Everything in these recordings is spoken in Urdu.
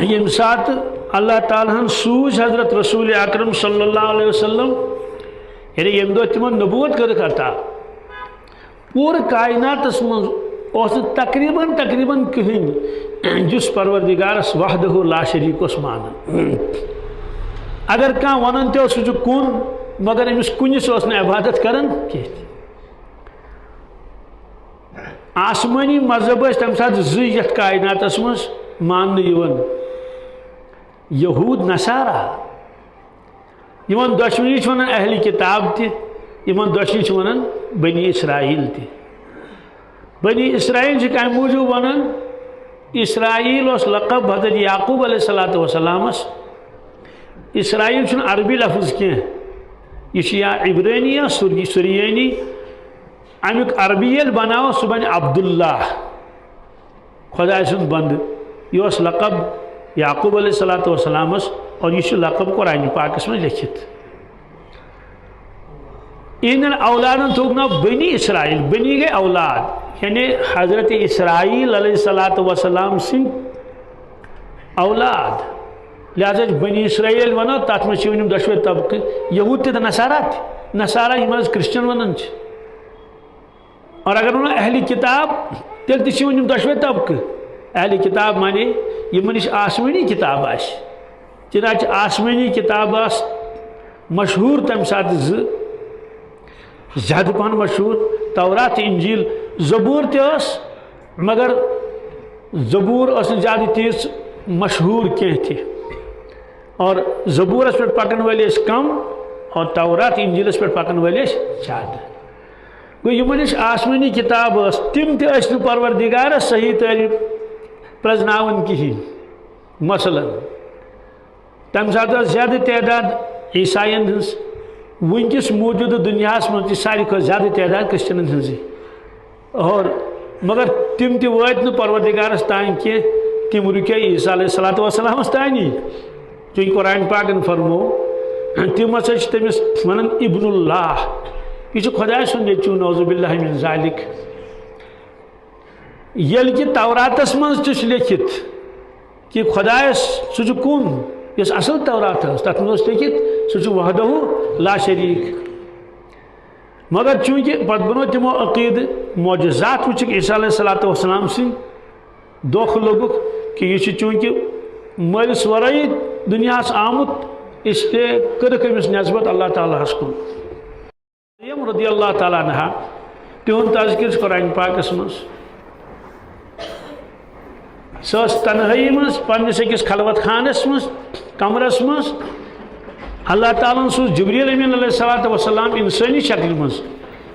یم سات اللہ تعالیٰ ہن سوز حضرت رسول اکرم صلی اللہ علیہ وسلم یعنی یم دو تمن نبوت کر عطا پور کائنات من تقریباً کہین جس پروردگارس وحدہ لا شریک اس مان اگر کان ونن تہ سہ کن مگر امس کنس عبادت کرن کی آسمانی مذہب تم سات زت کائناتس مز مان یہود نصارہ دشونی ونان اہل کتاب تشنی ونان بنی اسرائیل تہ بنی اسرائیل کم موجود ونان اسرائیل اس لقب حضرت یعقوب علیہ السلام اسرائیل عربی لفظ کی یہ عبرانی یا سریانی امیک عربی بناو سہ بن عبداللہ خدا سن بند یہ لقب یعقوب علیہ السلام اور یہ لقب قرآن پاکس میں لکھت ان اولادن تھوک نا بنی اسرائیل بنی گئے اولاد یعنی حضرت اسرائیل علیہ السلام سن اولاد لہذا بنی اسرائیل ونو تات میں ونم دشوے طبقہ یہود تہ نصارہ یم کرسچن ونان اور اگر ونو اہل کتاب تیل تہ ونم دشوے طبقہ اہل کتاب مانے یہ نش آسمانی کتاب آس چنانچہ آسمانی کتاب آس مشہور تم سات زیادہ پہن مشہور تورات انجیل زبور تس مگر زبور اس زیادہ تیز مشہور کی تھی اور زبورس پہ پکن والے کم اور تورات انجیلس پہ پکن والے زیادہ گو یہ نش آسمانی کتاب تم تہ پروردگارس صحیح تعلیم پرزناون کہین مثلا تم سات زیادہ تعداد عیسائین ہز ونکس موجودہ دنیا من ساری کھت زیادہ تعداد کرسچنن ہز اور مگر تم تہ وات نہ پروردگارس تان کی تم رکے عیسیٰ علیہ السلام تانی چونکہ قرآن پاکن فرمو تم ہسا تمس ونان ابن اللہ یہ خدا سن نیچو نعوذ باللہ من ذالک یل کہ توراتس من لکھت کہ خدا سہ کن یس اصل تورات تر من لکھت سہ وحدہ لا شریک مگر چونکہ پتہ بنو تمو عقید معجزات وچک عیسیٰ علیہ السلام سن دھوکہ لوگک کہ یہ چونکہ مالس ورائی دنیا آمت اس لیے کرک امس نسبت اللہ تعالیٰ کن مریم رضی اللہ تعالیٰ عنہ تہد تذکر قرآن پاکس من سہ تنہائی من پنس اکس خلوت خانس من کمرس من اللہ تعالیٰ سوز جبریل امین علیہ السلام انسانی شکل من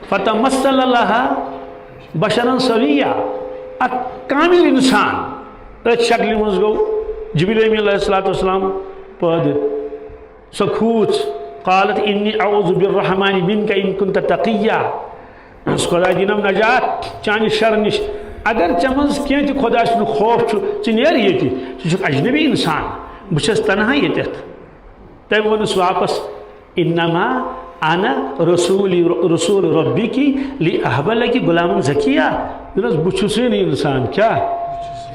فتمثل لها بشرا سویا کامل انسان ات شکل من گو جبریل امین علیہ السلام پد سہ کھوچ قالت انی اعوذ بالرحمن منک ان کنت تقیا خدا دینم نجات چانہ شر نش اگر چمز کی خدا سن خوف نیر یہ اجنبی انسان بس تنہا یتھ تم ونس واپس انما انا رسول ربی کی لاہب لکی غلام ذکیہ بس انسان کیا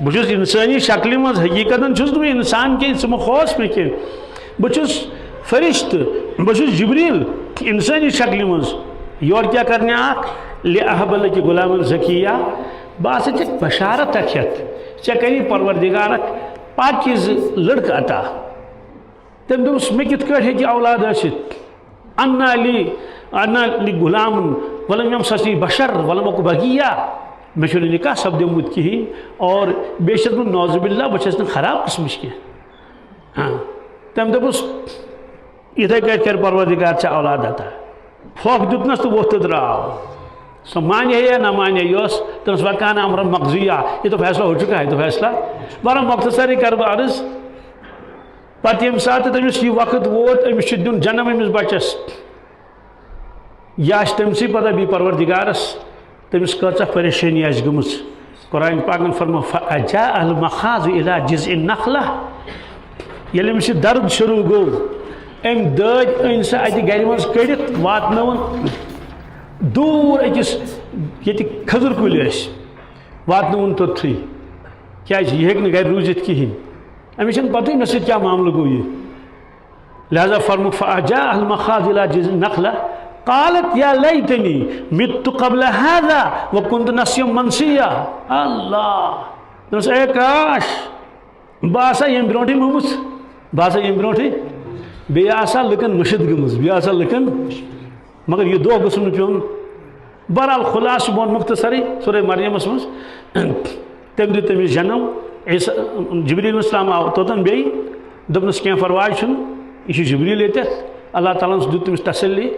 بس انسانی شکل مز حقیقت بہ انسان کی ثم خوف میں کی بس فرشت بس جبریل انسانی شکل مز یور کیا کرنے لاہب لکی غلام ذکیہ بس بشارت اکھت ے کری پروردگارک پاکیز لڑکہ عطا تم دس مے کت ہیکہ اولاد ثت انا لی غلام ولم یمسسنی بشر ولم اک بغیہ مے نکاح سپدمت کہین اور بیس بہ نعوذ باللہ بس خراب قسمچ کی ہاں تم دپس اتھے کٹ کر پروردگار ے اولاد عطا پھوک دتنس تو ووت دراو سو مانے یا نہ مانے یہ تمس وکان امر مقضیہ یہ تو فیصلہ ہو چکا ہے تو فیصلہ بارہ مختصر کر عرض پتہ یم سات تمس یہ وقت ووت امس دن جنم امس بچس یہ تمسی پتہ بی پروردگارس تمس کچھ پریشانی آس گمت قرآن پاکن فرمو فاجاء المخاض الى جذع النخلہ یل امس درد شروع گو ام دد ان سہ اتہ گھر مز کڑت واتنون دور اکس یہ کھزر کل واتنون توتھے کیا یہ ہیک نہ گھر روزت کہین أمس پتہ مے سۭتۍ کیٛاہ معاملہٕ گوٚو یہِ لہذا فرموک فأجاء المخاض إلى جذع النخلة قالت يا ليتني مت قبل هذا وكنت نسيا منسيا اللہ دوٚپُس اے کاش بہٕ آسا ییٚمہِ برونٛٹھٕے موٚمُت بہٕ آسا ییٚمہِ برونٛٹھٕے بیٚیہِ آسا لُکن مٔشِد گٔمٕژ بیٚیہِ آسا لُکن مگر یہِ دۄہ گوٚژھُم نہٕ پیوٚن بہرحال خُلاصہٕ بہٕ وَنہٕ مُختصرٕے سورہ مریمس منٛز تٔمۍ دیُت تٔمِس جنم جبریٖل السلام آو توٚتن بیٚیہِ دوٚپنَس کینٛہہ پرواے چھُنہٕ یہ جبریل ییٚتٮ۪تھ اللہ تعالیٰ ہن دیُت تٔمِس تسلی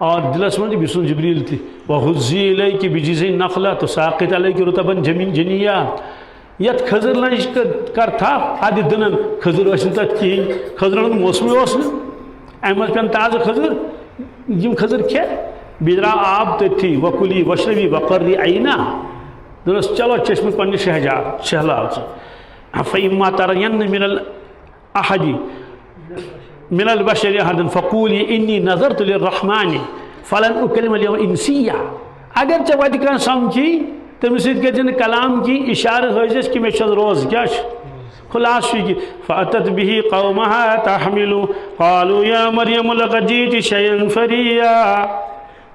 اور دلس منٛز بیٚیہِ سُنٛد جبریل تہِ وَہُزِّی إِلَيْكِ بِجِذعِ النَّخْلَةِ تُسَاقِطْ عَلَيْكِ رُطَبًا جَنِيًّا یتھ کھٔزٕر لنٛجہِ کر تھپھ اَدِ دٕنن کھٔزٕر ٲسۍ نہٕ تتھ کِہیٖنۍ کھٔزرن ہُنٛد موسمٕے اوس نہٕ اَمہِ منٛز پٮ۪ن تازٕ کھٔزٕر یِم کھٔزٕر کھٮ۪تھ بیٚیہِ درٛاو آب تٔتھی وَکُلی وَشربی وَقَرِّ عَینا دوٚپنَس چلو چشمہٕ پننہِ شہلاو ژٕ فَإِمَّا تَرَيَنَّ مِنَ الْأَحَدِ من البشر أحد فقولي إني نظرت للرحمن فلن أكلم اليوم إنسيا اگر ژےٚ وتہِ کانٛہہ سمکھی تٔمِس سۭتۍ کٔرۍ زِ نہٕ کلام کینٛہہ اِشارٕ ہٲیزٮ۪س کہِ مےٚ چھَس روزٕ کیٛاہ چھُ خُلاصہٕ چھُ یہِ فأتت به قومها تحمل قالوا يا مريم لقد جئت شيئا فريا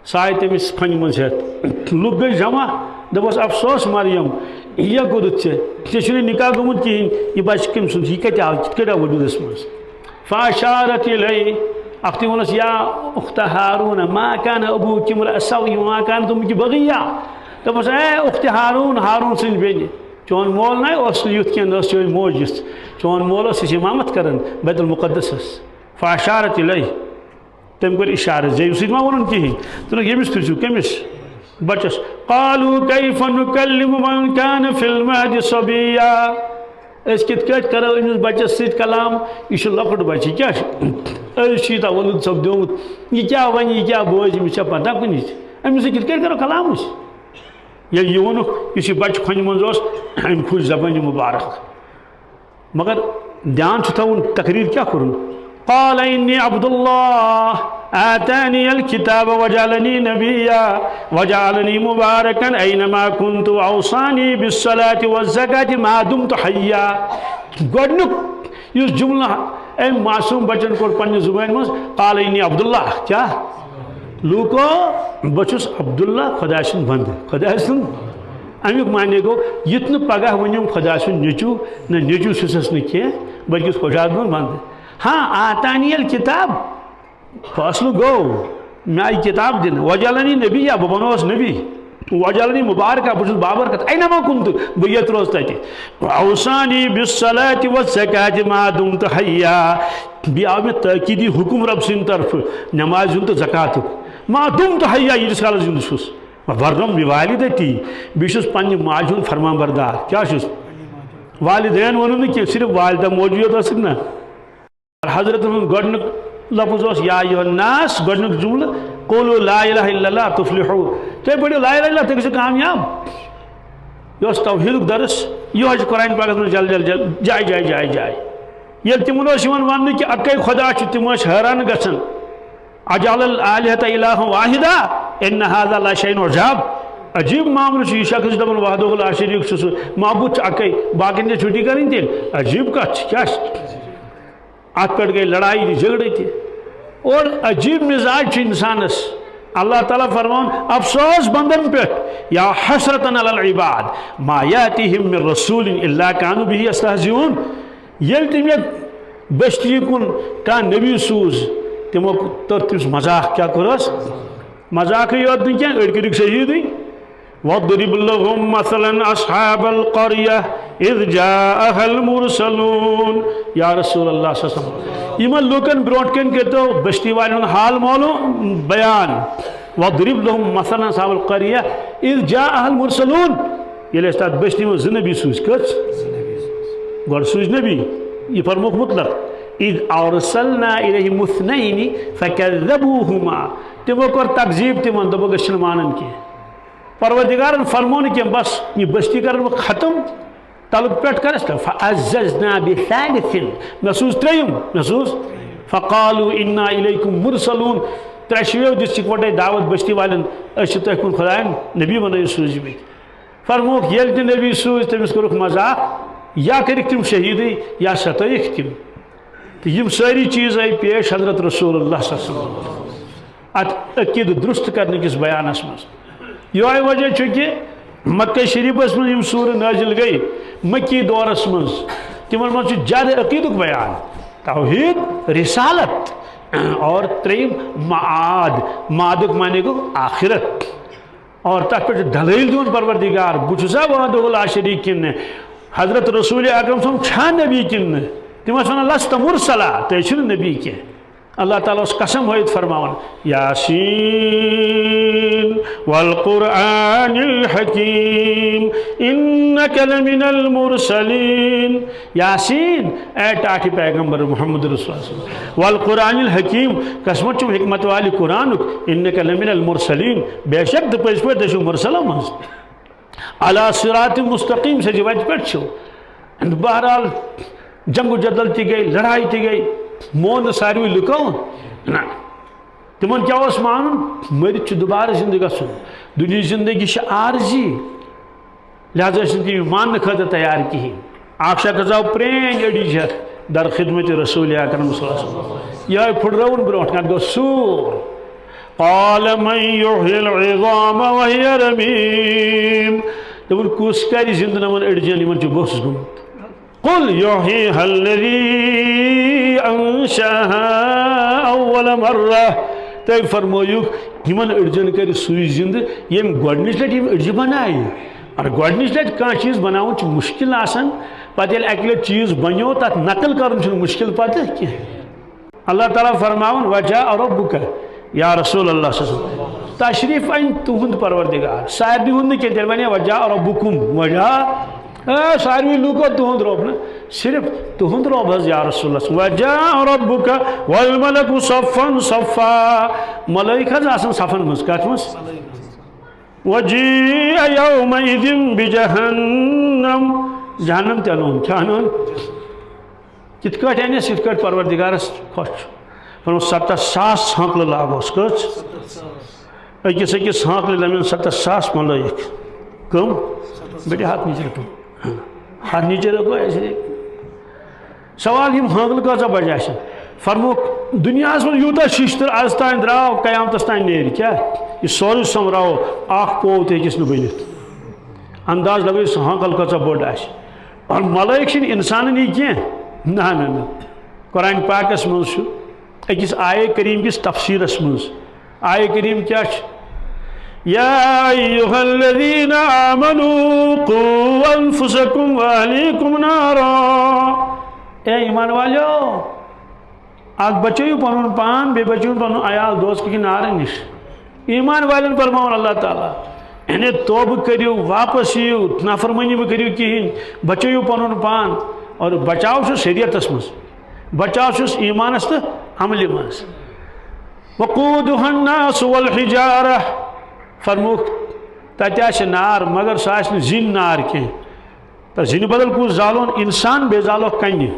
سۄ آیہِ تٔمِس کھۄنہِ منٛز ہٮ۪تھ لُکھ گٔے جمع دوٚپُس افسوس مریم یہِ کوٚرُتھ ژےٚ چھُنہٕ نکاح گوٚمُت کِہیٖنۍ یہِ بچہِ کٔمۍ سُنٛد یہِ کتہِ آو کِتھ کٔٹھۍ آو وجوٗدس منٛز فأشارت إليه أختي ونس يا أخت هارون ما كان أبوك امرأ سوء وما كانت أمك بغية دوٚپُس اے أخت ہارون سٕنٛز بیٚنہِ چون مول نہ اوس نہٕ یُتھ کینٛہہ اوس چٲنۍ موج یِژھ چون مول اوس یہِ چھِ اِمامت کران بیت المقدسس فأشارت إليه تٔمۍ کوٚر اِشارٕ زیٚیہِ سۭتۍ ما ووٚنُن کِہیٖنۍ دوٚپُکھ ییٚمِس تُہۍ کٔمِس بچس قالوا كيف نكلم من كان في المهد صبيا أسۍ کِتھ کٲٹھۍ کرو أمِس بچس سۭتۍ کلام یہِ چھُ لۄکُٹ بچہِ یہِ کیٛاہ چھُ أڑۍ چھُ یوٗتاہ وۄلُد سپدیومُت یہِ کیٛاہ وَنہِ یہِ کیٛاہ بوزِ أمِس چھا پتہ کُنِچ أمِس سۭتۍ کِتھ کٲٹھۍ کرو کلام أسۍ ییٚلہِ یہِ ووٚنُکھ یُس یہِ بچہِ کھۄنہِ منٛز اوس أمۍ پھُچ زبانہِ مُبارک مگر دھیان چھُ تھاوُن تقریٖر کیٛاہ کوٚرُن قال إني عبد الله آتاني الكتاب وجعلني نبيا وجعلني مباركا أينما كنت وأوصاني بالصلاة والزكاة ما دمت حيا گۄڈنیُک یُس جملہٕ أمۍ معصوٗم بچن کوٚر پننہِ زُبانہِ منٛز قال إني عبد الله کیٛاہ لوٗکو بہٕ چھُس عبداللہ خۄداے سُنٛد بنٛدٕ خۄداے سُنٛد امیُک معنی گوٚو یُتھ نہٕ پگاہ ؤنِو خۄداے سُنٛد نیٚچوٗ نہ نیٚچوٗ چھُسَس نہٕ کینٛہہ بلکہِ خۄدا سُنٛد بنٛدٕ ہاں آتانی الکتاب فٲصلہٕ گوٚو مےٚ آیہِ کِتاب دِنہٕ وجعلنی نبی بہٕ بنووُس نبی وجعلنی مبارکہ بہٕ چھُس بابرکت اینما کُنتہٕ بہٕ ییٚتہِ روزٕ تتہِ اوصانی بالصلاة والزکاة ما دمت حیا بیٚیہِ آو مےٚ تٲکیٖدی حُکم رۄب سٕنٛدِ طرفہٕ نٮ۪مازِ ہُنٛد تہٕ زکاتُک ما دمت حیا ییٖتِس کالس زِندٕ چھُس ورنم بوالدتی بیٚیہِ چھُس پننہِ ماجہِ ہُنٛد فرمان بردار کیٛاہ چھُس والدین ووٚنُن نہٕ کینٛہہ صرف والدہ موجوٗد یوت ٲسٕکھ نا حضرت گۄڈنیُک لفظ اوس یا ایُہا الناس گۄڈنیُک جملہٕ قولوا لا الہ الا اللہ تفلحوا تُہۍ پٔرِو لا الہ الا اللہ تُہۍ گٔژھِو کامیاب یہِ اوس توحیٖدُک درس یِہوے چھُ قرآن پاکس منٛز جل جل جایہِ جایہِ جایہِ جایہِ ییٚلہِ تِمن اوس یِوان وننہٕ کہِ اکے خۄدا چھُ تِم ٲسۍ حٲران گژھان اجعل الآلہة إلہًا واحدا إن هذا لشيء عجاب عجیب معاملہٕ چھُ یہِ شخص چھُ دپان وحدہ لا شریٖک چھُ سُہ معبوٗد چھُ اکے باقین تہِ چھُٹی کرٕنۍ تیٚلہِ عجیب کتھ چھِ کیٛاہ چھِ ات پٮ۪ٹھ گٔے لڑائی تہِ جھگڑے تہِ اور عجیب مزاج چھُ انسانس اللہ تعالیٰ فرمان افسوس بندن پٮ۪ٹھ یا حسرتن علی العباد ما یاتیہم من رسول الا کانوا بہ یستہزئون ییٚلہِ تٔمۍ یتھ بستی کُن کانٛہہ نبی سوٗز تِمو تٔر تٔمِس مذاق کیٛاہ کوٚرُس مذاقٕے یوت نہٕ کینٛہہ أڑۍ کٔرِکھ شہیٖدٕے وَاضْرِبْ لَهُمْ مَثَلًا أَصْحَابَ الْقَرْيَةِ إِذْ جَاءَهَا الْمُرْسَلُونَ یا رسول اللہ صلی اللہ علیہ وسلم یِمن لوٗکن برونٛٹھ کَنہِ کٔرۍتو بستی والٮ۪ن ہُنٛد حال معلوٗم بیان وَاضْرِبْ لَهُمْ مَثَلًا أَصْحَابَ الْقَرْيَةِ إِذْ جَاءَهَا الْمُرْسَلُونَ ییٚلہِ اَسہِ تَتھ بستی منٛز زٕ نبی سوٗزۍ کٔژ گۄڈٕ سوٗزۍ نبی یہِ فرمووُکھ مُطلق إِذْ أَرْسَلْنَا إِلَيْهِمُ اثْنَيْنِ فَكَذَّبُوهُمَا تِمو کوٚر تکذیٖب تِمن دوٚپُکھ أسۍ چھِنہٕ مانان کینٛہہ پروردگارن فرمو نہٕ کینٛہہ بس یہِ بستی کرن بہٕ ختم تلُک پٮ۪ٹھ کرس فعززنا بثالث مےٚ سوٗز ترٛیٚیِم مےٚ سوٗز فقالوا إنا إليكم مرسلون ترٛےٚ شیٚیو دِژ یِکوٹے دعوت بستی والٮ۪ن أسۍ چھِ تۄہہِ کُن خۄداین نبی بنٲیِتھ سوٗزمٕتۍ فرمووُکھ ییٚلہِ تہِ نبی سوٗزۍ تٔمِس کوٚرُکھ مذاق یا کرک تم شہیدی یا ستائک تم تو یم ساری چیز آئی پیش حضرت رسول اللہ صلی اللہ علیہ وسلم ات عقید درست کرنے کس بیانس مز یہ وجہ چونکہ مکہ شریفس من یم سورہ نازل گئی مکی دورس مز تمن من زیادہ عقیدک بیان توحید رسالت اور تریم معادک معنی کو آخرت اور تک پہ دلیل دون پروردگار بچسا وحدہ لا شریک کن حضرت رسول اکرم صلی اللہ علیہ وسلم چھا نبی کن تم ونان لست مرسلا تو یہ نبی کی اللہ تعالیٰ اس قسم ہوئی فرماون یاسین والقرآن الحکیم انک لمن المرسلین یاسین اے ٹاٹھی پیغمبر محمد رسول اللہ والقرآن الحکیم قسمت چم حکمت والی قرآن انک لمن المرسلین بے شک دپس پہ دشو مرسلہ مز علی صراط مستقیم سے جوج پہ چھو بہرحال جنگ و جدل تی گئی لڑائی تی گئی مون ساروی لکو نا تمن کیا اس مان مرد دوبارہ زندگی سن دنیا زندگی عارضی لہذا زندگی مان خاطر تیار کی آخشا کزاو پرین اڑی جھر در خدمت رسول اکرم صلی اللہ علیہ وسلم یہ پھڑرون برونٹ کان گو سور قال من یحیی العظام وهي رمیم تمن کس کری زندہ من اڑجن یمن چ بوس گمت قل یحییها الذی انشأها اول مرہ تی فرمویوک یمن اڑجن کر سوی زند یم گوڈنچ لٹ یم اڑجہ بنائی اور گوڈنچ لٹ کان چیز بناون چھ مشکل آسان پتہ ییٚلہِ اکہ لٹ چیز بنیو تتھ نقل کرن چھ مشکل پتہ کی اللہ تعالیٰ فرماون وجاء ربک یا رسول اللہ صلی اللہ علیہ وسلم تشریف این تہند پروردگار سارنی ہند کی تیل ونیا وجاء ربکم وجاء ساروی لوکو تہند رب نا صرف تہند رب حض یا رسول اللہ وجاء ربک والملک صفا صفا ملائک حض آسان صفن مز کت مز وجیء یومئذ بجہنم جہنم تے انون کیا انون کت کٹ اینس کت کٹ پروردگارس خوش فرمو 70,000 ہانکل لاگوس کچھ اکس اکس ہانکل لمن 70,000 ملائک کم بیٹے ہاتھ نیچے رکھو ہاتھ نیچے رکھو ایسے سوال یم ہانکل کچھ بجائے فرمو دنیا میں یوتا ششتر آز تائن دراو قیامتس تائن نیری کیا یہ سوری سمراو آخ پوت ہے کس نبینت انداز لگو اس ہانکل کچھ بڑھ آش اور ملائک شن انسان نہیں کیا نا نا نا قرآن پاک اس منشو اکس آئے کریم کس تفسیر اس منز آئے کریم کیا یا ایوہا الذین آمنوا قو انفسکم واہلیکم نارا اے ایمان والیو آگ بچیو پنون پان بے بچیو پنون عیال دوست کی نار نش ایمان والن فرماون اللہ تعالیٰ انہیں توب کریو واپس یو نافرمانی بھی کریو کہیں بچیو پنون پان اور بچاو شو شریعت اسمس بچاو شو ایمان است عملی مانس وقودها الناس والحجارہ فرموک تاتیاش نار مگر ساشن زین نار کے تا زین بدل کو زالون انسان بے زالو کنی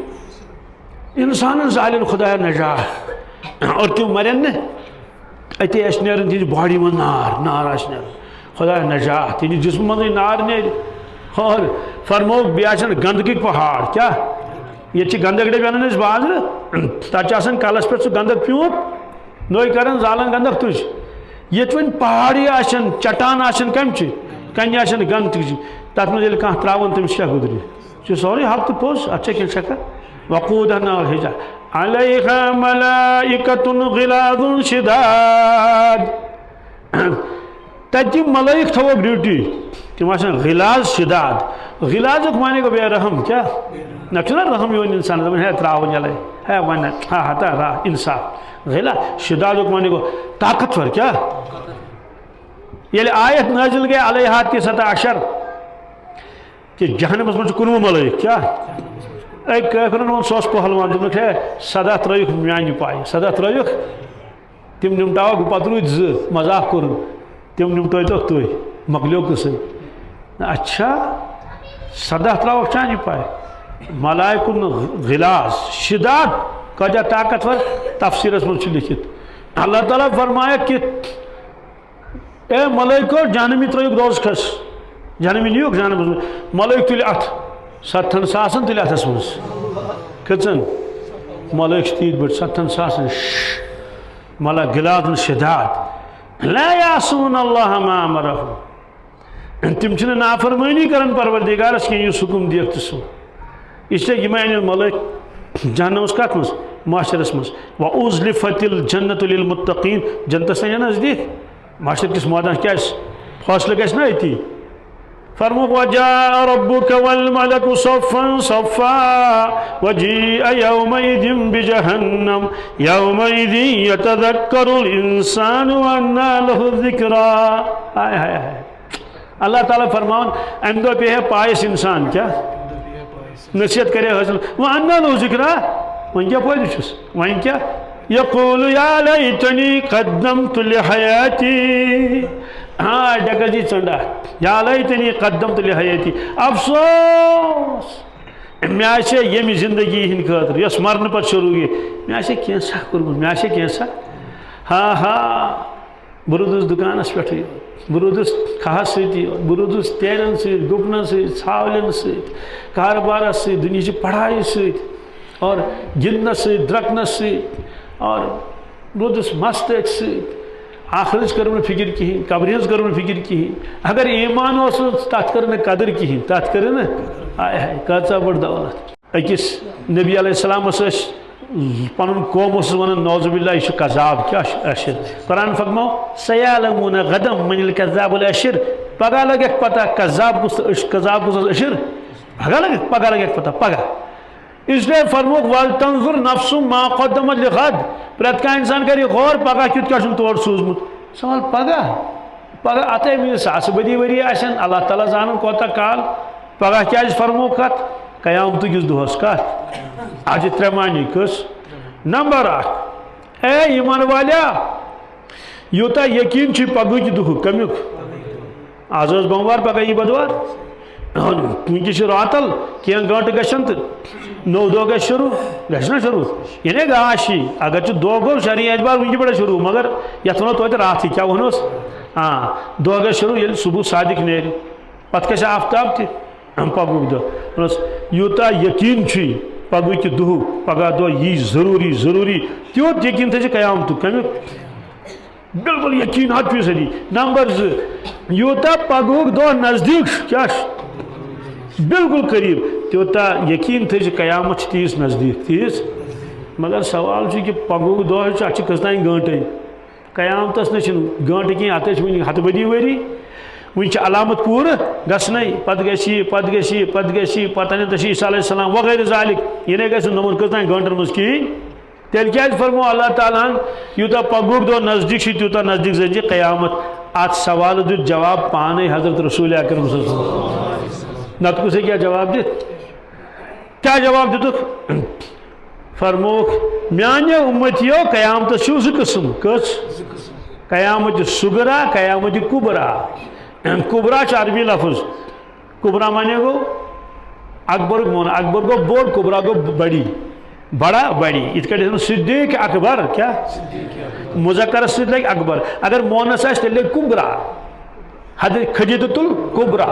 انسان زالین خدا نجاہ اور کیوں مرین نے ایتی اشنیرن تیجی باڑی من نار اشنیرن خدا نجاہ تیجی جسم من نار نیر اور فرموک بیاشن گندگی پہاڑ کیا یہ چی گندگ ڈے بیانن اس بازر تاچ آسن کالس پر سو گندگ پیوت نوئی کرن زالن گندگ تجھ یہ چون پہاڑی آشن چٹان آشن کم چی کنی آشن گندگ چی تات میں دل کہاں تراون تم شاہ گدری چی سوری حق تو پوز اچھا کن شکا وقودنا والحجار علیہا ملائکت غلاظ شداد تاتی ملائک تھو ڈیوٹی تم آشن غلاظ شداد غلاظ کو مانے کو بے رحم کیا نچنا رحم یون انسان زمان ہے تراون جلائے ہے وانا ہاں تا را انصاف غلا شداد کو مانے کو طاقتور کیا یہ آیت نازل گئے علیہات کی 17 کہ جہنم اس میں کنو ملائک کیا ایک کہرن ون سوس پہلوان دمک ہے صدا ترائیک میانی پائی صدا ترائیک تم نمٹاوا گو پتروید ز مذاق کرن تم نمٹوئی تک توئی مقلیو کسی اچھا صدا ترائیک چانی پائی ملائکن غلاظ شداد کجا طاقتور تفسیر اس میں لکھت اللہ تعالیٰ فرمایا کہ اے ملائکو جہنمی ترائیک دوز کھس جہنمی نیوک جہنم ملائک تلی ات 70 ساسن تل اتس مز کھچن ملائک تیت بڑ 70 ساسن ملک غلاظ شداد لا یعصون اللہ ما امرهم تم چھن نافرمانی کرن پروردگارس کی یس حکم دیکھ تو سو اس لیے یہ ملائک جہنمس کت مز معاشرس مز وَأُزْلِفَتِ الْجَنَّةُ لِلْمُتَّقِينَ جنتس تین نزدیک معاشر کس میدان کیا فاصلہ گژھِ نا اتی فرموک وَجَاءَ رَبُّكَ وَالْمَلَكُ صَفًّا صَفًّا وَجِيءَ يَوْمَئِذٍ بِجَهَنَّمَ يَوْمَئِذٍ يَتَذَكَّرُ الْإِنسَانُ وَأَنَّىٰ لَهُ الذِّكْرَىٰ ہائے ہائے ہائے اللہ تعالیٰ فرمان ام دہ پہ پائس انسان کیا نصیحت کرے حاصل وَأَنَّىٰ لَهُ الذِّكْرَىٰ وۄنۍ کیا پٲدٕ چھُس وۄنۍ کیا یقول یا لیتنی قدمت لحیاتی ہاں ڈکر جی چنڈا یا لیتنی قدمت لحیاتی افسوس میں آسے یمی زندگی ہند خاطر یس مرن پت شروع گئی میں آسے کینسا کورمت میں آسے کینسا ہاں ہاں بہ روٗدُس دُکانس پٮ۪ٹھٕے بہ روٗدُس کھہس سۭتی بہ روٗدُس تیرن سۭتۍ گُپنن سۭتۍ ژھاولٮ۪ن سۭتۍ کاربارس سۭتۍ دُنہِچہِ پڑھایہِ سۭتۍ اور گندنس سۭتۍ درٛۄکنس سۭتۍ اور روٗدُس مست أتھۍ سۭتۍ آخرٕچ کٔرٕم نہٕ فِکر کِہیٖنۍ قبرِ ہٕنٛز کٔرٕم نہٕ فِکر کِہیٖنۍ اگر ایمان اوس تتھ کٔر نہٕ قدر کِہیٖنۍ تتھ کٔر نہٕ ہاے ہاے کۭژاہ بٔڑ دولت أکِس نبی علیہ السلامس ٲسۍ پنُن قوم اوسُس ونان نعوذ باللہ یہِ چھُ قذاب کیٛاہ چھُ اشر قرآن فرماو سیعلموٗنَ غدم من الکذاب الاشر پگاہ لگیکھ پتہ قذاب کُس اشر پگاہ لگیکھ پتہ پگاہ اس لیے فرموک وَلْتَنْظُرْ نَفْسٌ مَا قَدَّمَتْ لِغَدٍ پرٛٮ۪تھ کانٛہہ اِنسان کَرِ غور پگاہ کیُتھ کیٛاہ چھُم تور سوٗزمُت سوال پگاہ اَتے وِزِ ساسہٕ بٔدی ؤری آسن اللہ تعالیٰ زانن کوتاہ کال پگاہ کیٛازِ فرمو کتھ قیامتٕکِس دۄہس کتھ اَتھ چھِ ترٛےٚ معنی کٔژ نمبر 1 اے ایمان والیا یوٗتاہ یقیٖن چھُے پگہٕکہِ دۄہُک کمیُک آز ٲس بوموار پگاہ یی بدوار ونکس راتل کینٛہہ گٲنٛٹہٕ گژھن تہٕ نوٚو دۄہ گژھِ شروع گژھِ نا شروع یعنی گاشی اگر دۄہ گوٚو شرعی اعتبار ونکہِ پٮ۪ٹھے شروع مگر یتھ ونو توتہِ راتھٕے کیٛاہ ووٚنُس دۄہ گژھِ شروع ییٚلہِ صبح صادق نیرِ پتہٕ کھسہِ آفتاب تہِ پگہُک دۄہ ووٚنُس یوٗتاہ یقیٖن چھُے پگہٕکہِ دۄہُک پگاہ دۄہ یی ضروٗری تیوٗت یقیٖن تھٲیزِ قیامتُک کمیُک بالکل یقیٖن 100% نمبر 2 یوٗتاہ پگہُک دۄہ نزدیٖک چھُ کیٛاہ چھُ بالکل قریب تیوٗتاہ یقیٖن تھٲیزِ قیامت چھِ تیٖژ نزدیٖک تیٖژ مگر سوال چھُ کہِ پگہُک دۄہ چھُ اَتھ چھِ کٔژتانۍ گٲنٛٹَے قیامتس نہ چھِنہٕ گٲنٛٹہٕ کینٛہہ اَتھ ٲسۍ وٕنہِ ہتہٕ بٔدی ؤری وٕنہِ چھِ علامت پوٗرٕ گژھنَے پتہٕ گژھِ یہِ پتہٕ اَنن تہٕ عیٖسیٰ علیہ السلام وغیرہ ذالِک یہِ نَے گژھِ نہٕ نوٚمَن کٔژتانۍ گٲنٛٹن منٛز کِہیٖنۍ تیٚلہِ کیٛازِ فرمو اللہ تعالیٰ ہن یوٗتاہ پگہُک دۄہ نزدیٖک چھُ تیوٗتاہ نزدیٖک زٲنۍزِ قیامت اَتھ سوالہٕ دیُت جواب پانے حضرت رسول اکرم صلی اللہ علیہ وسلم نتہٕ کُس ہیٚکہِ جواب دِتھ کیٛاہ جواب دِتُکھ فرموکھ میانیو اُمتیو قیامتس چھُو 2 قٕسم کٔژ قیامت صغرا قیامت کُبرا کُبرا چھُ عربی لفظ کُبرا مانے گوٚو اکبرُک مون اکبر گوٚو بوٚڑ کُبرا گوٚو بڑی بڑا بڑی یِتھ کٲٹھۍ صدیق اکبر کیٛاہ مُذکرس سۭتۍ لگہِ اکبر اگر مونس آسہِ تیٚلہِ لگہِ کُبرا خدیجۃ الکبرا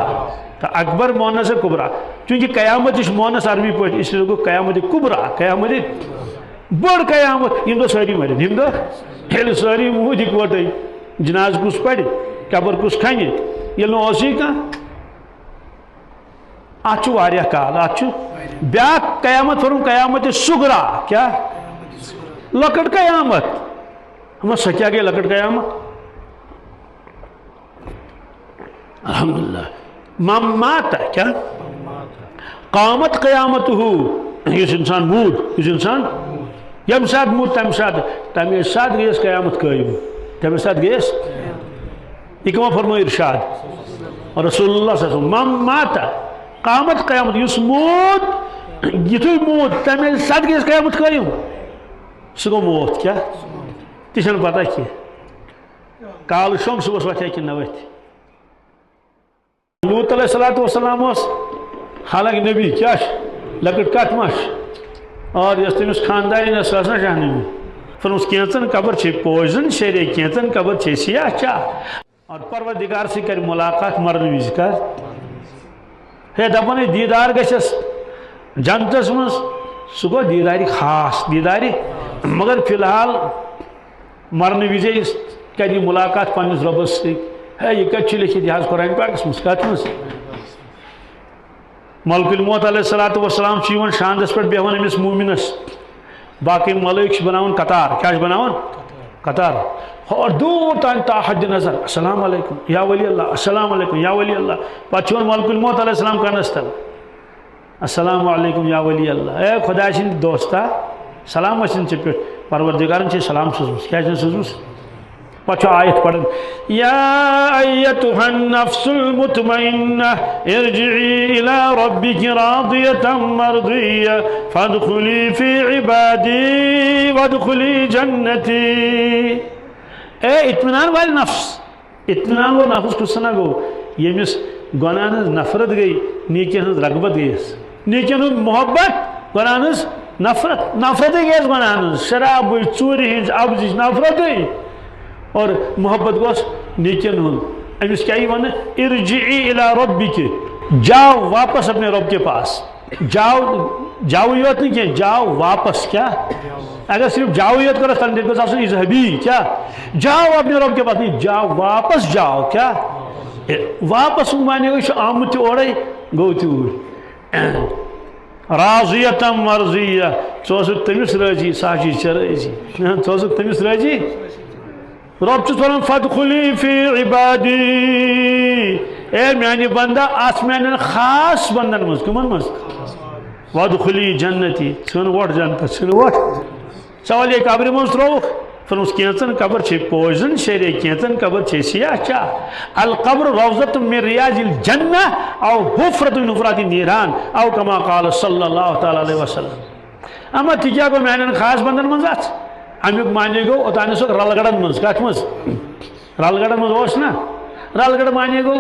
تو اکبر مونس ہے کبرا چونکہ قیامت چھُ مونس عربی پٲٹھۍ اس لیے گوٚو قیامت کبرا قیامت بٔڑ قیامت ییٚمہِ دۄہ سٲری مرن ییٚمہِ دۄہ ییٚلہِ سٲری موٗدۍ اِکوٹے جناز کُس پرِ قبر کُس کھنہِ ییٚلہِ نہٕ اوسُے کانٛہہ اتھ چھُ واریاہ کال اتھ چھُ بیٛاکھ قیامت فرموو قیامت صغرا کیٛاہ لۄکٕٹ قیامت ہما سۄ کیٛاہ گٔے لۄکٕٹ قیامت الحمدللہ من مات کیا قامت قیامت یس انسان موٗد یُس انسان ییٚمہِ ساتہٕ موٗد تمہِ ساتہٕ گٔیَس قیامت قٲیِم تمہِ ساتہٕ گٔیَس یہِ کٕمو فرمٲو ارشاد رسول اللہ صلی اللہ علیہ وسلم من مات قامت قیامت یُس موٗد یِتھُے موٗد تمہِ ساتہٕ گٔیَس قیامت قٲیِم سُہ گوٚو موت کیٛاہ تہِ چھَنہٕ پتہ کینٛہہ کالہٕ شۄنٛگ صُبحس وۄتھِ کِنہٕ نہ وۄتھِ لوٗط علیہ الصلوٰۃ والسلام اوس حالانکہ نبی کیٛاہ چھُ لۄکٕٹ کتھ ما چھِ اور یۄس تٔمِس خاندارِنۍ ٲس سۄ ٲس نا شاہنٲمی فرموس کینٛژن قبر چھے پوشزن شرے کینٛژن قبر چھے سیاہ چاہ اور پروردگار سے کر ملاقات مرن وز کر ہے دپان دیدار گھس جنتس من سہ گو دیداری خاص دیداری مگر فی الحال مرن وز کر ملاقات پنس ربس سی ہے یہ کت لکھت یہ قرآن پاکس مز کت مز ملک الموت علیہ الصلوۃ والسلام شاندس پہ بیہوان امس مومنس باقی ملائک بناون قطار کیا بناون قطار اور دور تان تا حد نظر السلام علیکم یا ولی اللہ السلام علیکم یا ولی اللہ پتہ ملک الموت علیہ السلام کنس تل السلام علیکم یا ولی اللہ اے خدا سند دوستا سلام ٲسِن ژےٚ پٮ۪ٹھ پروردگارن چھے سلام سوزمٕژ کیٛاہ چھےٚ سوزمٕژ پتہٕ چھُ آیت پرن یا ایتها النفس المطمئنہ ارجعی الى ربک راضیة مرضیہ فادخلی فی عبادی وادخلی جنتی اے اطمینان والی نفس اطمینان وہ نفس کس سنا گو یمس گناہ ہنز نفرت گئی نیکین ہنز رغبت گئیس نیکین ہنز محبت گناہ ہنز نفرت نفرت گئیس گناہ ہنز شراب چوری ہنز ابزش نفرت گئی اور محبت گوس نیکین ہنز امس کیا ہی ون ارجعی الی ربک جاؤ واپس اپنے رب کے پاس جاؤ یوت نہیں کیا جاؤ واپس کیا اگر صرف جاؤ یوت کرو تن دیکھو سب سے اذهبی کیا جاؤ اپنے رب کے پاس نہیں جاؤ واپس جاؤ کیا واپس مانے گو آمت اوڑے گو تیور راضیتا مرضیہ ژٕ تمس راضی ساجی ژےٚ راضی ژٕ تمس راضی رب چھُس ونان فادخلی فی عبادی اے میانہ بندہ آس میانن خاص بندن مز کمن مز وادخلی جنتی ژھن ووٹ جنت ژھن ووٹ سوال یہ قبر مز تروک فرموس کینچن قبر چھ پوزن شیرے کینچن قبر چھ سیاہ چاہ القبر روضۃ من ریاض الجنہ او حفرۃ من حفرات النیران او کما قال صلی اللہ تعالی علیہ وسلم اما تھی کیا گو میانن خاص بندن مز ات امیک مانے گو اوتانس رلگڑن مز کت مز رلگڑن مز اوس نا رلگڑ مانے گو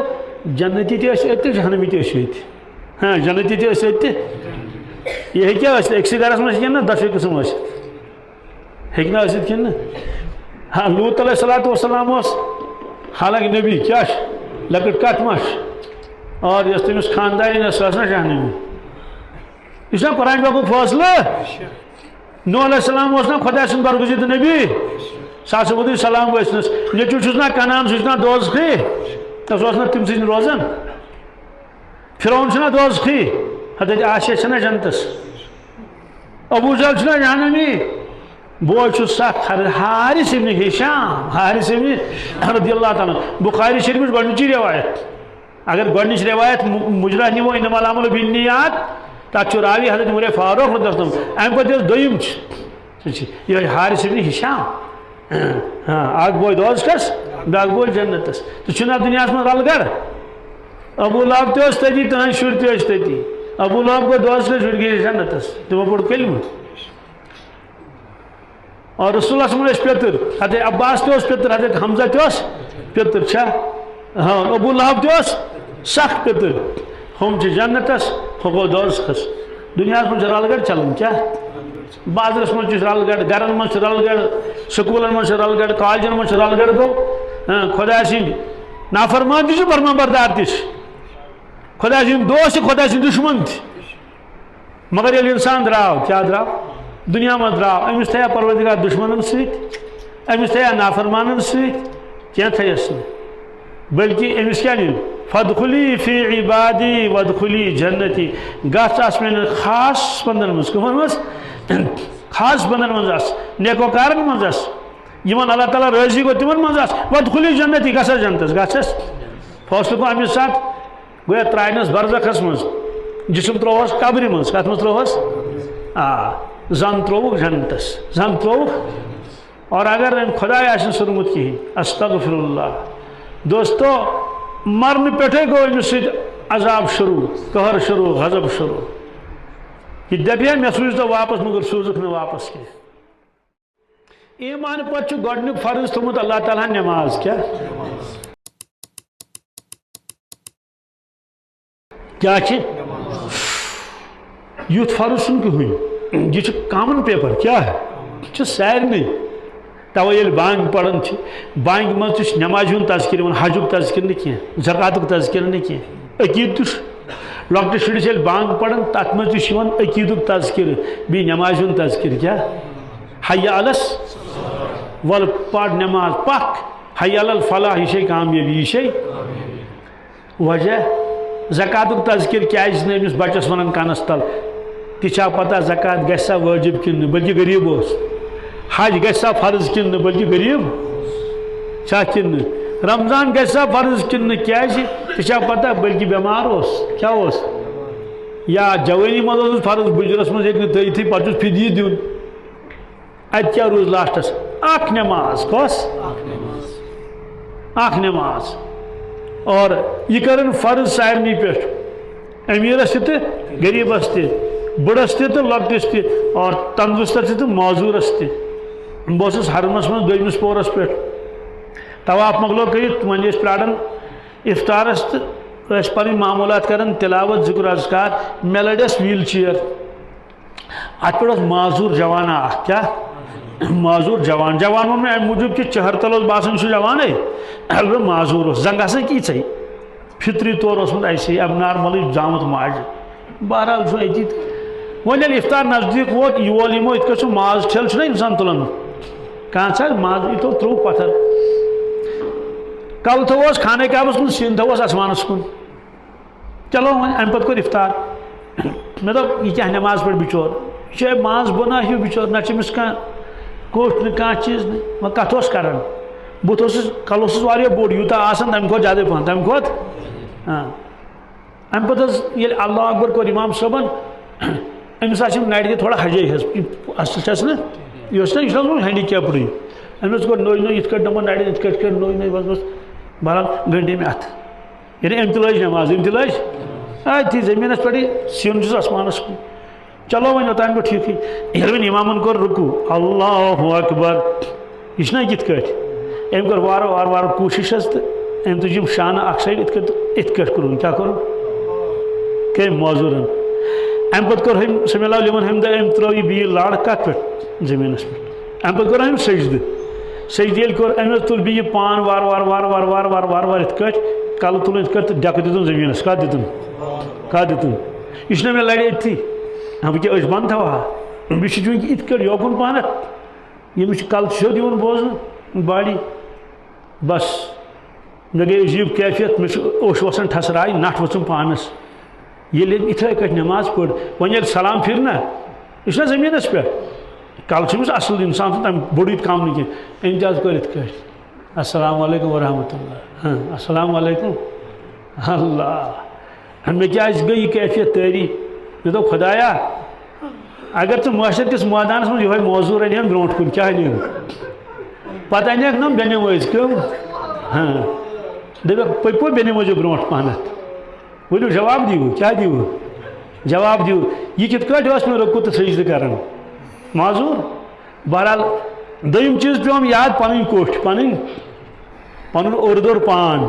جنتی تی ٲسۍ أتۍ جہنمی تی ٲسۍ أتۍ ہاں جنتی تی ٲسۍ أتۍ یہ ہیٚکیٛاہ ٲسِتھ أکسٕے گرس منٛز کِنہٕ نہ دۄشوٕے قٕسم ٲسِتھ ہیٚکہِ نا ٲسِتھ کِنہٕ نہ ہاں لوٗط علیہ الصلوۃ والسلام اوس حالانکہ نبی کیٛاہ چھِ لۄکٕٹ کتھ ما چھِ اور یۄس تٔمِس خاندارِنۍ ٲس سۄ ٲس نا جہنمی یہِ چھُ نا قرآن پاکُک فٲصلہٕ نوح علیہ السلام اوس نا خۄدا سُنٛد برگزیٖدٕ نبی سُہ ہسا ووٚنُے سلام ٲسنس نیٚچوٗ چھُس نا کنان سُہ چھُ نا دوزخی سُہ اوس نا تٔمۍ سٕنٛدۍ روزان فرعون چھُ نا دوزخی حضرت آسیہ چھِ نا جنتس ابو جہل چھُ نا جہنمی بوے چھُ سکھ حارث ابن ہشام حارث ابن رضی اللہ تعالیٰ بخاری شریفٕچ گۄڈنِچی روایت اگر گۄڈنِچ روایت مجرا نِمو انما العمل بالنیات تتھ چھُ راوی حضرت عمر فاروق رضی اللہ عنہ امہِ پتہٕ یۄس دوٚیِم چھِ سُہ چھِ یِہوٚے حارث ابن ہشام ہاں اکھ بوے دوزخس بیٛاکھ بوے جنتس تہٕ چھُنہ دُنیاہس منٛز رلگڑ ابو لہب تہِ اوس تٔتی تٕہنٛدۍ شُرۍ تہِ ٲسۍ تٔتی ابو لہب گوٚو دوزخس شُرۍ گٔے جنتس تِمو پوٚر کلمہٕ اور رسول اللہ صلی اللہ علیہ وسلم پیتر حضرت عباس تہِ اوس پیتر حضرت حمزہ تہِ اوس پیتر چھا ہاں ابو لہب تہِ اوس سکھ پیتر ہم چھِ جنتس ہُہ گوٚو دوزخس دُنیاہس منٛز چھِ رلگڑ چلان کیٛاہ بازرس منٛز چھِ رلگڑ گرن منٛز چھِ رلگڑ سکوٗلن منٛز چھِ رلگڑ کالجن منٛز چھِ رلگڑ گوٚو خۄدا سٕنٛدۍ نافرمان تہِ چھِ فرمان بردار تہِ چھِ خۄدا سٕنٛدۍ دوست چھِ خۄدا سٕنٛدۍ دُشمن تہِ مگر ییٚلہِ اِنسان درٛاو کیٛاہ درٛاو دُنیا منٛز درٛاو أمِس تھیا پروردگار دُشمنن سۭتۍ أمِس تھیا نافرمانن سۭتۍ کینٛہہ تھیس نہٕ بلکہ أمِس کیٛاہ نِن فادخلی فی عبادی وادخلی جنتی گژھ آس میانٮ۪ن خاص بندن منٛز کٕمن منٛز خاص بندن منٛز آس نیکوکارن منٛز آس یِمن اللہ تعالیٰ رٲضی گوٚو تِمن منٛز آس وادخلی جنتی گژھس جنتس گژھس فٲصلہٕ گوٚو أمِس ساتہٕ گوٚو یتھ ترٛاینس برزخس منٛز جسم تروہس قبرِ منٛز کتھ منٛز تروہس آ زن ترووُکھ جنتس زن ترووُکھ اور اگر أمۍ خۄداے آسہِ نہٕ سوٗرمُت کِہیٖنۍ استغفر اللہ دوستو مرنہٕ پٮ۪ٹھے گوٚو أمِس سۭتۍ عذاب شروع قہر شروع غضب شروع یہ دپہِ ہے مےٚ سوٗزۍتو واپس مگر سوٗزُکھ نہٕ واپس کینٛہہ ایمان پتہٕ چھُ گۄڈنیُک فرض تھوٚمُت اللہ تعالیٰ ہن نٮ۪ماز کیٛاہ چھِ یُتھ فرض چھُنہٕ کٕہٕنۍ یہ چھُ کامن پیپر کیٛاہ یہِ چھُ سارنٕے توے ییٚلہِ بانگ پران چھِ بانگہِ منٛز تہِ چھُ نٮ۪مازِ ہُنٛد تذکر یِوان حجُک تذکر نہٕ کینٛہہ زکاتُک تذکر نہٕ کینٛہہ عقیٖدٕ تہِ چھُ لۄکٹِس شُرِس ییٚلہِ بانٛگ پَران تَتھ منٛز تہِ چھُ یِوان عقیٖدُک تذکرٕ بیٚیہِ نٮ۪مازِ ہُنٛد تذکرٕ کیٛاہ حی علس وَلہٕ پَر نٮ۪ماز پَکھ حی علی الفلاح یہِ چھے کامیٲبی یہِ چھے وجہ زکاتُک تذکرٕ کیٛازِ نہٕ أمِس بَچَس وَنان کَنَس تَل تہِ چھا پتہ زکات گژھِ سا وٲجِب کِنہٕ نہٕ بٔلکہِ غریٖب اوس حج گژھِ سا فرض کِنہٕ نہٕ بٔلکہِ غریٖب چھا کِنہٕ نہٕ رمضان گژھِ سا فرض کِنہٕ نہٕ کیٛازِ تہِ چھا پتہ بٔلکہِ بٮ۪مار اوس کیٛاہ اوس یا جوٲنی منٛز اوسُس فرض بُجرَس منٛز ہیٚکہِ نہٕ تھٲیتھٕے پَتہٕ چھُس فِدیہِ دیُن اَتہِ کیٛاہ روٗز لاسٹَس اَکھ نٮ۪ماز کۄس اَکھ نٮ۪ماز اور یہ کرن فرض سارنی پہ امیرس تہ غریبس تہ بڑس تہ لۄکٹس تہ اور تندرستس تہ معذورس تہ بہٕ حرمس من دویمس پورس پہ طواف مۄکلو کٔرِتھ وۄنۍ ٲسۍ پراران افطارس تہ ٲسۍ پنٕنۍ معموٗلات کران تلاوت ذکر اذکار مےٚ لڑیس ویٖل چیر اتھ پٮ۪ٹھ اوس معذور جوانا اکھ کیٛاہ معذور جوان جوان ووٚن مےٚ امہِ موٗجوٗب کہِ چہر تل اوس باسان چھُ جوانے البتہ معذور اوس زنگ آسان کیژھے فطری طور اوسمُت ایسے اب نارملٕے زامُت ماجہِ بہرحال چھُ أتی تہٕ وۄنۍ ییٚلہِ افطار نزدیٖک ووت یول یِمو یِتھ کٔنۍ سُہ ماز ٹھیلہٕ چھُنہ اِنسان تُلان کانٛہہ ژھا ماز یہِ ترٛوو پتھر کلہٕ تھووس خانہ کعبس کُن سِن تھووس آسمانس کُن چلو وۄنۍ امہِ پتہٕ کوٚر افطار مےٚ دوٚپ یہِ کیٛاہ نٮ۪ماز پرِ بِچور یہِ چھُ ماز بنا ہیوٗ بِچور نہ چھِ أمِس کانٛہہ کوٚٹھ نہٕ کانٛہہ چیٖز نہٕ وۄنۍ کتھ اوس کران بُتھ اوسُس کلہٕ اوسُس واریاہ بوٚڑ یوٗتاہ آسان تمہِ کھۄتہٕ زیادَے پہن تمہِ کھۄتہٕ امہِ پتہٕ حظ ییٚلہِ اللہ اکبر کوٚر اِمام صٲبن أمِس آسہِ یِم نرِ تہِ تھوڑا ہجے حظ اصل چھس نہ یہِ اوس نہ یہِ چھُ نہ ہینڈی کیپڈٕے أمِس کوٚر نٔے نٔے یِتھ کٔٹھۍ دوٚپُن نرِ یِتھ کٔٹھۍ کٔرۍ نٔے نٔے بس بہرحال گٔنڈے مےٚ اَتھٕ یعنی أمۍ تہِ لٲج نٮ۪ماز أمۍ تہِ لٲج أتھی زٔمیٖنس پٮ۪ٹھٕے سِیُن چھُس آسمانس کُن چلو وۄنۍ اوٚتانۍ گوٚو ٹھیٖکھٕے ییٚلہِ وۄنۍ اِمامن کوٚر رُکوٗ اللہ اکبر یہِ چھُنہ یِتھ کٔٹھۍ أمۍ کوٚر وارٕ وارٕ وارٕ کوٗشِش حظ تہٕ أمۍ تُج یِم شانہٕ اکھ سایڈ یِتھ کٔٹھۍ تہٕ یِتھ کٔٹھۍ کوٚرُن کیٛاہ کوٚرُن کٔمۍ معذوٗرن امہِ پتہٕ کوٚر أمۍ سمی اللہ علیہ أمۍ دۄہ أمۍ ترٛٲو یہِ بیٖل لارٕ کتھ پٮ۪ٹھ زٔمیٖنس پٮ۪ٹھ امہِ پتہٕ کوٚر أمۍ سجدٕ سجدٕ ییٚلہِ کوٚر أمۍ حظ تُل بیٚیہِ یہِ پان وارٕ وارٕ وارٕ وارٕ وارٕ وارٕ وارٕ وارٕ یِتھ کٔٹھۍ کلہٕ تُلُن یِتھ کٔٹھۍ تہٕ ڈٮ۪کہٕ دِتُن زٔمیٖنس کتھ دِتُن کتھ دِتُن یہِ چھُنہ مےٚ لرِ أتھی بہٕ کیٛاہ أچھ بنٛد تھاوہا بیٚیہِ چھُ چوٗنٛکہِ یِتھ کٔٹھۍ یوکُن پہنتھ ییٚمِس چھُ کلہٕ سیوٚد یِوان بوزنہٕ باڈی بس مےٚ گٔے عجیٖب کیفیت مےٚ چھُ اوٚش وسان ٹھسراے نٹھ ؤژھٕم پانس ییٚلہِ أمۍ یِتھے کٔٹھۍ نٮ۪ماز پٔر وۄنۍ ییٚلہِ سلام پھِر نا یہِ چھُنہ زٔمیٖنس پٮ۪ٹھ کلہٕ چھُ أمِس اصل اِنسان سُنٛد تَمہِ بوٚڑٕے کم نہٕ کینٛہہ أمۍ تہِ حظ کوٚر یِتھ کٔٹھۍ السلام علیکم ورحمتہ اللہ السلام علیکم اللہ مےٚ کیٛازِ گٔے یہِ کیفیت تٲری مےٚ دوٚپ خۄدایا اگر ژٕ معاشر کِس مٲدانس منٛز یِہوے موضوٗر اَنہِ ہن برونٛٹھ کُن کیٛاہ أنہِ پتہٕ اَنٮ۪کھ نۄم بیٚنہِ مٲج کٲم دٔپٮ۪کھ پٔکِو بیٚنہِ موجوٗب برونٛٹھ پہنتھ ؤلِو جواب دِیِو کیٛاہ دِیِو جواب دِیِو یہِ کِتھ کٲٹھۍ اوس مےٚ رُکوٗ تہٕ سجدٕ کران معذوٗر بہرحال دوٚیِم چیٖز پیوٚم یاد پنٕنۍ کوٹھۍ پنُن اوٚرٕ پان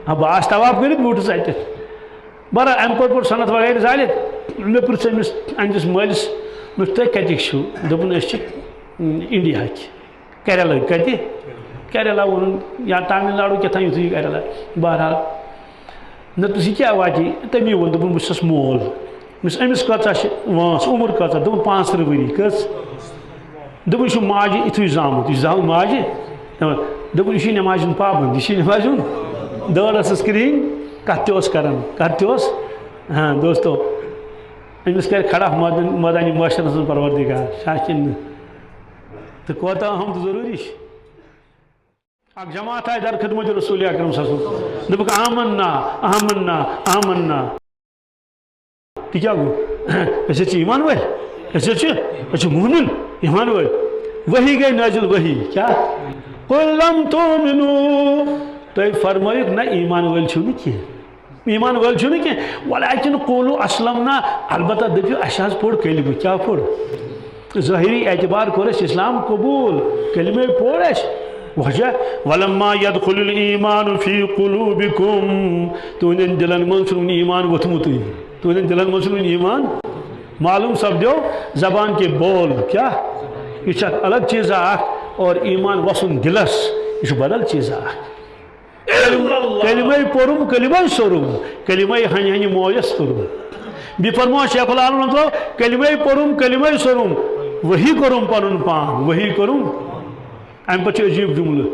بہٕ آس طواف کٔرِتھ بیوٗٹھُس اَتٮ۪تھ بہرحال اَمہِ پتہٕ سنت وغیرہ زالِتھ مےٚ پرٛژھ أمِس أہنٛدِس مٲلِس مےٚ تُہۍ کتِکۍ چھِو دوٚپُن أسۍ چھِ انڈیاہٕکۍ کیرلہٕکۍ کتہِ کیرلا ووٚنُن یا تامِل ناڈوٗ کیٛاہ یُتھُے کیرلا بہرحال نہ ژٕ کیٛاہ واتی تٔمی ووٚن دوٚپُن بہٕ چھُسس مول أمِس کۭژاہ چھِ وٲنٛس عُمر کۭژاہ دوٚپُن 35 ؤری کٔژ دوٚپُن یہِ چھُ ماجہِ یِتھُے زامُت یہِ چھُ زامُت ماجہِ دوٚپُن یہِ چھُے نٮ۪مازِ ہُنٛد پابنٛد یہِ چھُے نٮ۪مازِ ہُنٛد دٲر ٲسٕس کرٛہِنۍ کتھ تہِ اوس کران کتھ تہِ اوس دوستو أمِس کرِ کھڑا مٲدانہِ معاشرس منٛز پروردِگار چھا کِنہٕ نہٕ تہٕ کوتاہ اہم تہٕ ضروٗری چھِ اکھ جماعت آیہِ در خدمت رسول اکرم صلی اللہ علیہ وسلم دوٚپُکھ آمنا آمنا آمنا تہِ کیٛاہ گوٚو أسۍ حظ چھِ ایٖمان وٲلۍ أسۍ چھِ موٗمِن ایٖمان وٲلۍ ؤحی گٔے نٲزِل ؤحی کیٛاہ قُل لم تُؤمنوٗ تُہۍ فرمٲیِکھ نہ ایٖمان وٲلۍ چھِو نہٕ کینٛہہ ایٖمان وٲلۍ چھِو نہٕ کینٛہہ ولیکن قولوٗ اسلمنا البتہ دٔپِو اَسہِ حظ پوٚر کلمہٕ کیٛاہ پوٚر ظٲہری اعتبار کوٚر اَسہِ اِسلام قبوٗل کلمے پوٚر اَسہِ وجہ ولما يدخل الایٖمان فی قلوٗبکم تُہنٛدٮ۪ن دِلن منٛز چھُنہٕ وُنہِ ایٖمان ووٚتھمُتٕے تُہنٛدٮ۪ن دِلن منٛز چھُنہٕ وُنہِ ایٖمان معلوٗم سپدیو زبان کے بول کیٛاہ یہِ چھِ اکھ الگ چیٖزا اکھ اور ایٖمان وسُن دِلس یہِ چھُ بدل چیٖزا اکھ کلمہ پورم کلمہ سورم کلمہ ہنہ ہنہ مویس ترم بی فرمو شیخ العالم کلمہ پورم کلمہ سورم وہی کرم پن پان وہی کرم ام پہ عجیب جملہ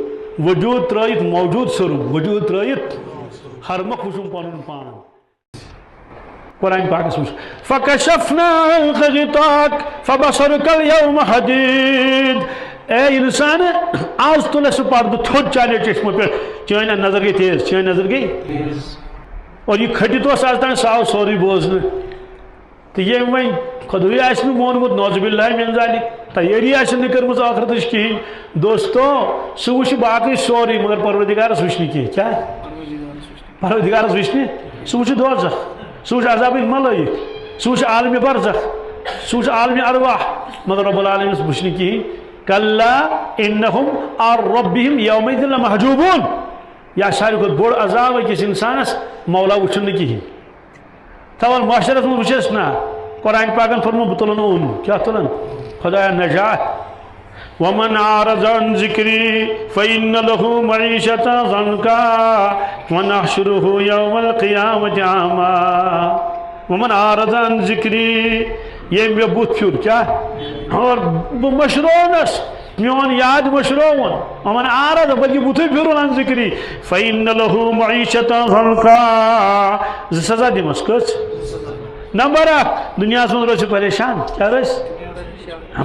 وجود ترائت موجود سورم وجود ترائت حرمک وشم پن پان قرآن پاک اسمش فکشفنا غطاک فبصرک اليوم حدید اے انسان آج تل سہ پردہ تھوٚد چانے چشمہ پہ چٲنۍ نظر گئی تیز چٲنۍ نظر گئی اور یہ کھٹت آز تام سہ آو سورُے بوزنہٕ تو یم وۄنۍ خۄداے آسہِ نہٕ مونمُت نعوذ باللہ من ذالک تیٲری آسہِ نہٕ کٔرمٕژ ٲخرتٕچ کِہیٖنۍ دوستو سُہ وٕچھِ باقٕے سورُے مگر پروردگارس وٕچھِ نہٕ کینٛہہ کیٛاہ پروردگارس وٕچھِ نہٕ سُہ وٕچھِ دوزخ سُہ وٕچھِ عذابِ ملائک سُہ وٕچھِ عالمِ برزخ سُہ وٕچھِ عالمِ ارواح مگر رب العالمینس وٕچھِ نہٕ کِہیٖنۍ کلا انہم عن ربہم یومئذ لمحجوبون یا ساروی کھۄتہٕ بوٚڑ عذاب أکِس انسانس مولا وٕچھُن نہٕ کِہیٖنۍ تھاوان معاشرس منٛز وٕچھس نا قرآن پاکن فرمو بہٕ تُلن اوٚن کیٛاہ تُلن خۄدایا نجات ومن أعرض عن ذكري فإن له معيشة ضنكا ونحشره يوم القيامة أعمى ومن أعرض عن ذكري یہ مے بت پھر کیا اور بہ مشرونس میون یاد مشرون ومن أعرض بلکہ بتھے پھرن عن ذکری فإن له معيشة ضنكا سزا دمس کس نمبر 1 دنیا من روز پریشان کیا روز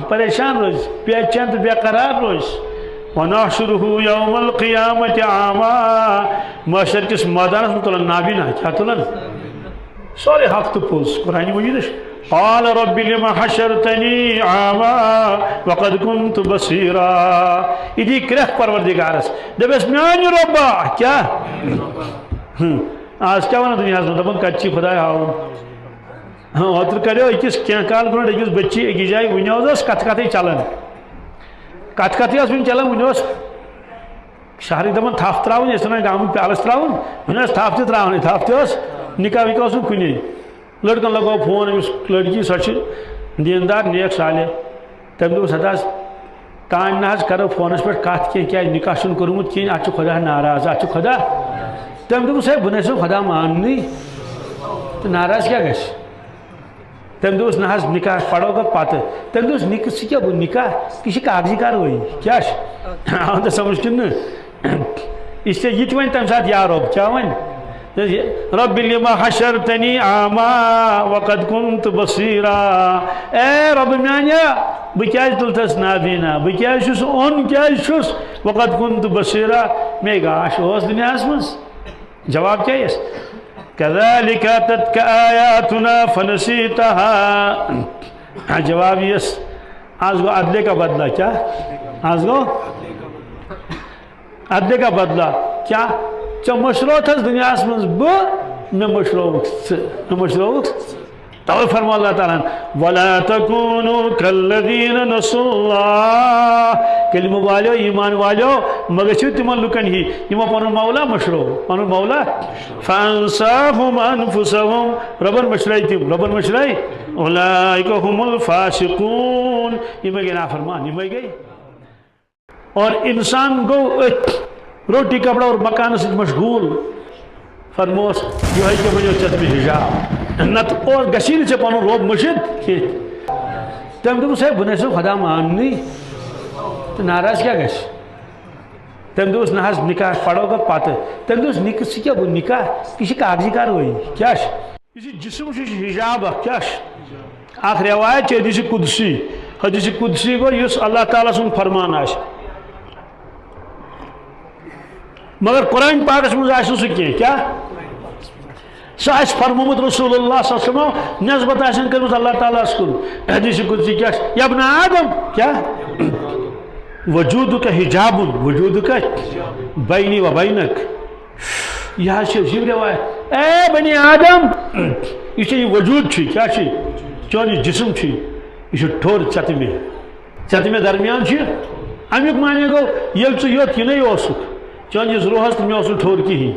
پریشان روز بے چین تو بے قرار روز ونحشره یوم القیامت اعمی محشر کس میدانس میں تلن نابینا کیا تلن سورے حق تو پوز قرآن مجید قال رب لما حشرتنی اعمی وقد كنت بصیرا ادھی کرخ پروردگارس دبس میانی ربا کیا آج کیا ونا دنیا میں دبن کچی خدا ہاؤ اوتر کرو اکس کی کال برو اکس بچی اکی جائے ونس کت کت چلان کت کت ون چلان ونس شہر دپان تھپ تراؤن اس گام پیالس تراؤن ون تھپ تہ تراؤن تھپ تہ نکاح وکاح اس کن لڑکن لگو فون امس لڑکی سو دیندار نیک صالح تم دس ہتاس تان نہ کرو فونس پہ کت کی نکاح چھ کورمت کہین ات خدا ناراض ات خدا تم دس ہے بہ نسو خدا ماننی تو ناراض کیا گھس تم دس نہ نکاح پڑو گا پتہ تم دس نکاح کیا گو نکاح یہ کاغذی کاروٲیی کیا آو تو سمجھ کن اس لیے یہ ون تمہ سات یا رب کیا ون رب لما حشرتنی اعمی وقد كنت بصیرا اے رب میانیا بہ کیاز تلتس نابینا بہ کیاز چھس اون کیاز چھس وقد كنت بصیرا مے گاش اوس دنیاس مز جواب کیا یس كذلك أتتك آياتنا فنسيتها جواب یس آج گو عدلے کا بدلہ کیا آج گو عدلے کا بدلہ کیا چا مشروع تھا دنیا اسمنز میں مشروع تو فرما اللہ تعالیٰ وَلَا تَكُونُوا كَالَّذِينَ نَسُوا اللَّهَ کلمہ والو ایمان والو مگر چھو تمہ لکن ہی یما پنن مولا مشروع پنن مولا فَأَنْسَاهُمْ أَنفُسَهُمْ ربن مشرائی اولئک هم الفاسقون یہ میں گئی نافرمان یہ میں گئی اور انسان کو روٹی کپڑا اور مکان سے مشغول فرموس یہ ہے کہ مجھے چت میں حجاب نت اور گشین سے پانو روب مشد تم دم سے بنے سے خدا ماننی تو ناراض کیا گش تم دوس نحس نکاح پڑھو گا پاتے تم دوس نکاح سے کیا نکاح کسی کاغذی کاروائی کیا کسی جسم سے حجاب کیا آخ روایت ہے حدیث قدسی حدیث قدسی کو یس اللہ تعالیٰ سن فرمان آش مگر قرآن پاک اس میں آشن سکیں کیا ساس فرمومت رسول اللہ صلی اللہ علیہ وسلم نسبت آسن کرمت اللہ تعالیٰ اس کو حدیث قدسی کیا یا ابن آدم کیا وجود کا حجاب وجود کا بینی و بینک یہاں سے عجیب روایت اے بنی آدم یہ وجود چھی کیا چھی چون جسم چھی یہ ٹھور چت میں درمیان چھی امیک مانے گو یل ژٕ یوت یہ نہیں اوسک چون یہ روحس تو میں اوسن ٹھور کہین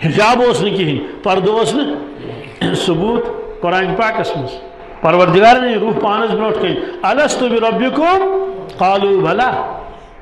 حجاب اوس نہ کہین پردہ اوس نہ ثبوت قرآن پاک اس مز پروردگار نے روح پانس برونٹ کہیں الستو بربکم قالوا بلا